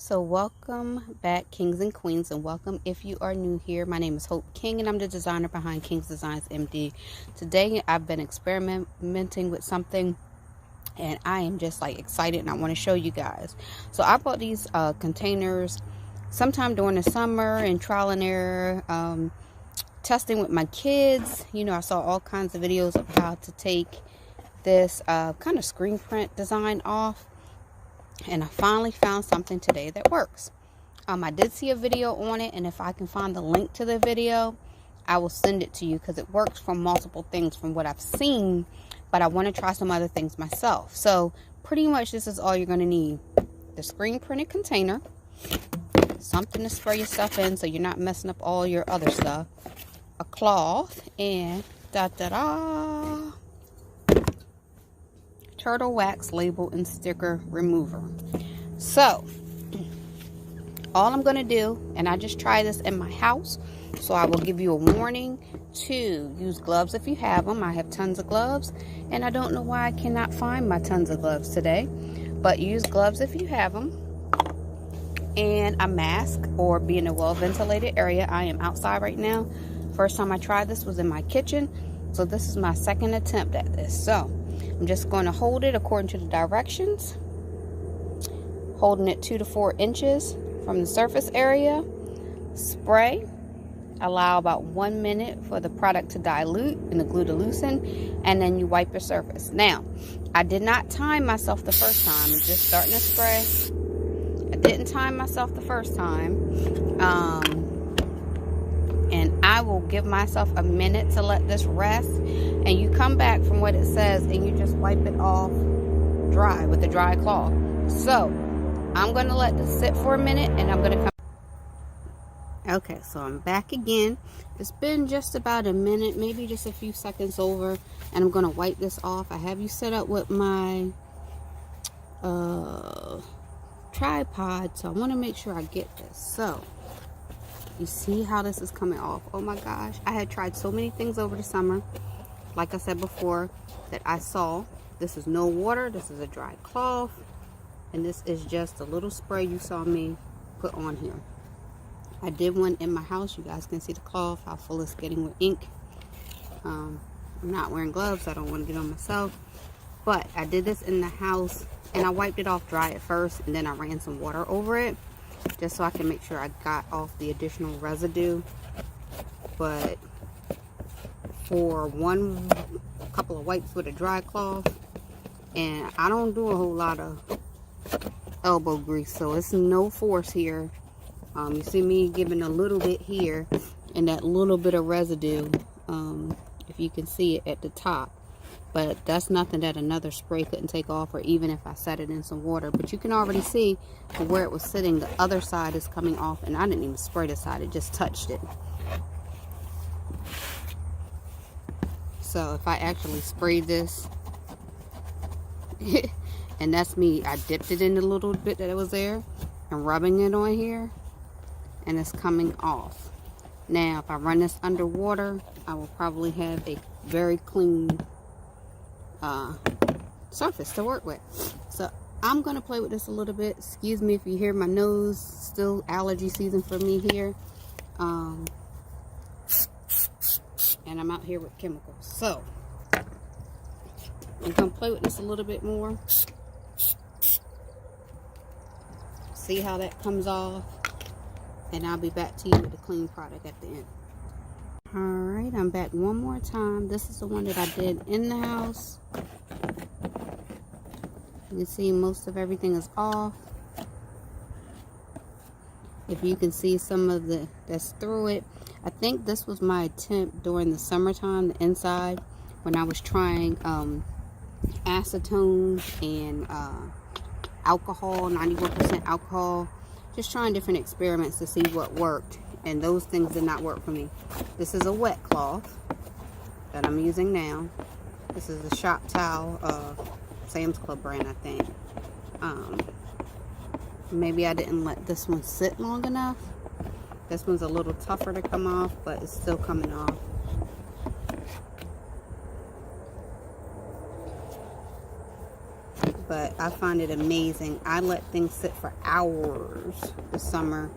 So welcome back, kings and queens, and welcome if you are new here. My name is Hope King and I'm the designer behind King's Designs MD. Today I've been experimenting with something and I am just like excited and I want to show you guys. So I bought these containers sometime during the summer and trial and error, testing with my kids. You know, I saw all kinds of videos of how to take this kind of screen print design off. And I finally found something today that works. I did see a video on it, and if I can find the link to the video, I will send it to you because it works for multiple things from what I've seen, but I want to try some other things myself. So pretty much this is all you're going to need. The screen printed container, something to spray your stuff in so you're not messing up all your other stuff, a cloth, and turtle wax label and sticker remover. So all I'm going to do, and I just try this in my house, so I will give you a warning to use gloves if you have them. I have tons of gloves and I don't know why I cannot find my tons of gloves today, but use gloves if you have them, and a mask or be in a well ventilated area. I am outside right now. First time I tried this was in my kitchen, so this is my second attempt at this. So I'm just going to hold it according to the directions, holding it 2 to 4 inches from the surface area. Spray, allow about 1 minute for the product to dilute and the glue to loosen, and then you wipe your surface. Now, I did not time myself the first time. I'm just starting to spray. I didn't time myself the first time. And I will give myself a minute to let this rest, and you come back from what it says and you just wipe it off dry with a dry cloth. So I'm going to let this sit for a minute and I'm going to come. Okay, so I'm back again. It's been just about a minute, maybe just a few seconds over, and I'm going to wipe this off. I have you set up with my tripod, so I want to make sure I get this. So you see how this is coming off. Oh my gosh, I had tried so many things over the summer, like I said before, that I saw. This is no water, this is a dry cloth, and this is just a little spray you saw me put on here. I did one in my house. You guys can see the cloth, how full it's getting with ink. I'm not wearing gloves, I don't want to get on myself, but I did this in the house and I wiped it off dry at first, and then I ran some water over it just so I can make sure I got off the additional residue. But for couple of wipes with a dry cloth, and I don't do a whole lot of elbow grease, so it's no force here. You see me giving a little bit here and that little bit of residue, if you can see it at the top, but that's nothing that another spray couldn't take off, or even if I set it in some water. But you can already see where it was sitting, the other side is coming off, and I didn't even spray the side, it just touched it. So if I actually sprayed this and that's me, I dipped it in a little bit that was there and rubbing it on here, and it's coming off. Now if I run this underwater, I will probably have a very clean surface to work with. So I'm gonna play with this a little bit. Excuse me if you hear my nose, still allergy season for me here, and I'm out here with chemicals. So I'm gonna play with this a little bit more, see how that comes off, and I'll be back to you with the clean product at the end. Alright, I'm back one more time. This is the one that I did in the house. You can see most of everything is off. If you can see some of the that's through it. I think this was my attempt during the summertime, the inside, when I was trying acetone and alcohol, 91% alcohol. Just trying different experiments to see what worked, and those things did not work for me. This is a wet cloth that I'm using now. This is a shop towel, Sam's Club brand, I think. Maybe I didn't let this one sit long enough. This one's a little tougher to come off, but it's still coming off. but I find it amazing. I let things sit for hours this summer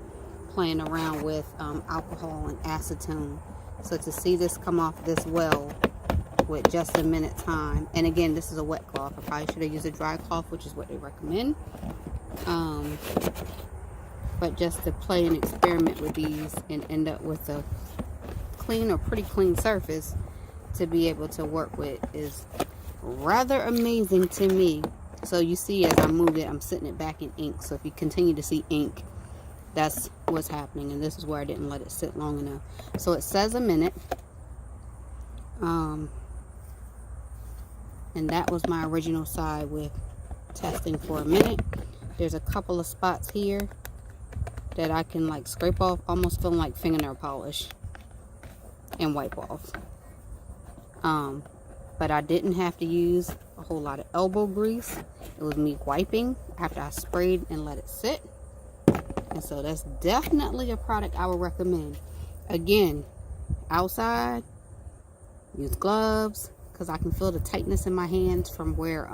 playing around with alcohol and acetone. So to see this come off this well with just a minute time, and again, this is a wet cloth. I probably should have used a dry cloth, which is what they recommend. But just to play and experiment with these and end up with a clean or pretty clean surface to be able to work with is rather amazing to me. So you see, as I move it, I'm sitting it back in ink. So if you continue to see ink, that's what's happening, and this is where I didn't let it sit long enough. So it says a minute, and that was my original side with testing for a minute. There's a couple of spots here that I can like scrape off, almost feeling like fingernail polish, and wipe off. But I didn't have to use a whole lot of elbow grease. It was me wiping after I sprayed and let it sit. And so that's definitely a product I would recommend. Again, outside, use gloves, because I can feel the tightness in my hands from where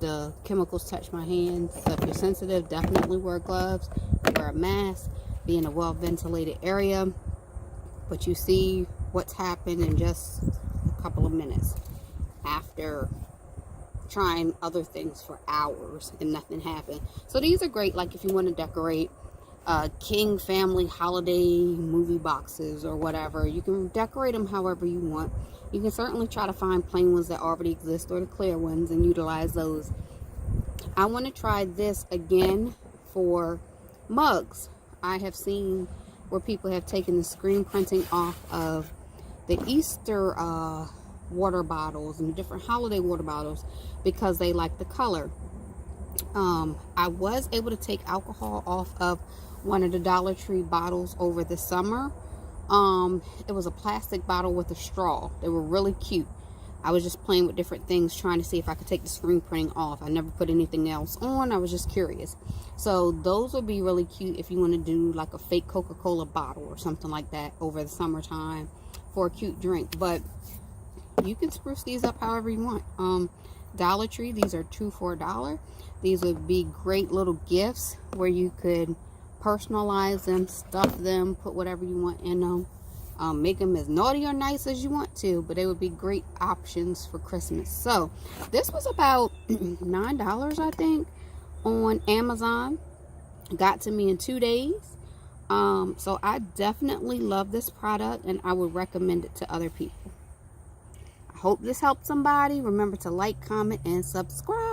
the chemicals touch my hands. So if you're sensitive, definitely wear gloves, wear a mask, be in a well ventilated area. But you see what's happened in just a couple of minutes after trying other things for hours and nothing happened. So these are great, like if you want to decorate King family holiday movie boxes or whatever. You can decorate them however you want. You can certainly try to find plain ones that already exist or the clear ones and utilize those. I want to try this again for mugs. I have seen where people have taken the screen printing off of the Easter water bottles and different holiday water bottles because they like the color. I was able to take alcohol off of one of the Dollar Tree bottles over the summer. It was a plastic bottle with a straw. They were really cute. I was just playing with different things, trying to see if I could take the screen printing off. I never put anything else on. I was just curious. So those would be really cute if you want to do like a fake Coca-Cola bottle or something like that over the summertime for a cute drink. But you can spruce these up however you want. Dollar Tree, these are 2 for $1. These would be great little gifts where you could personalize them, stuff them, put whatever you want in them. Make them as naughty or nice as you want to, but they would be great options for Christmas. So this was about $9, I think, on Amazon. Got to me in 2 days. So I definitely love this product and I would recommend it to other people. I hope this helped somebody. Remember to like, comment, and subscribe.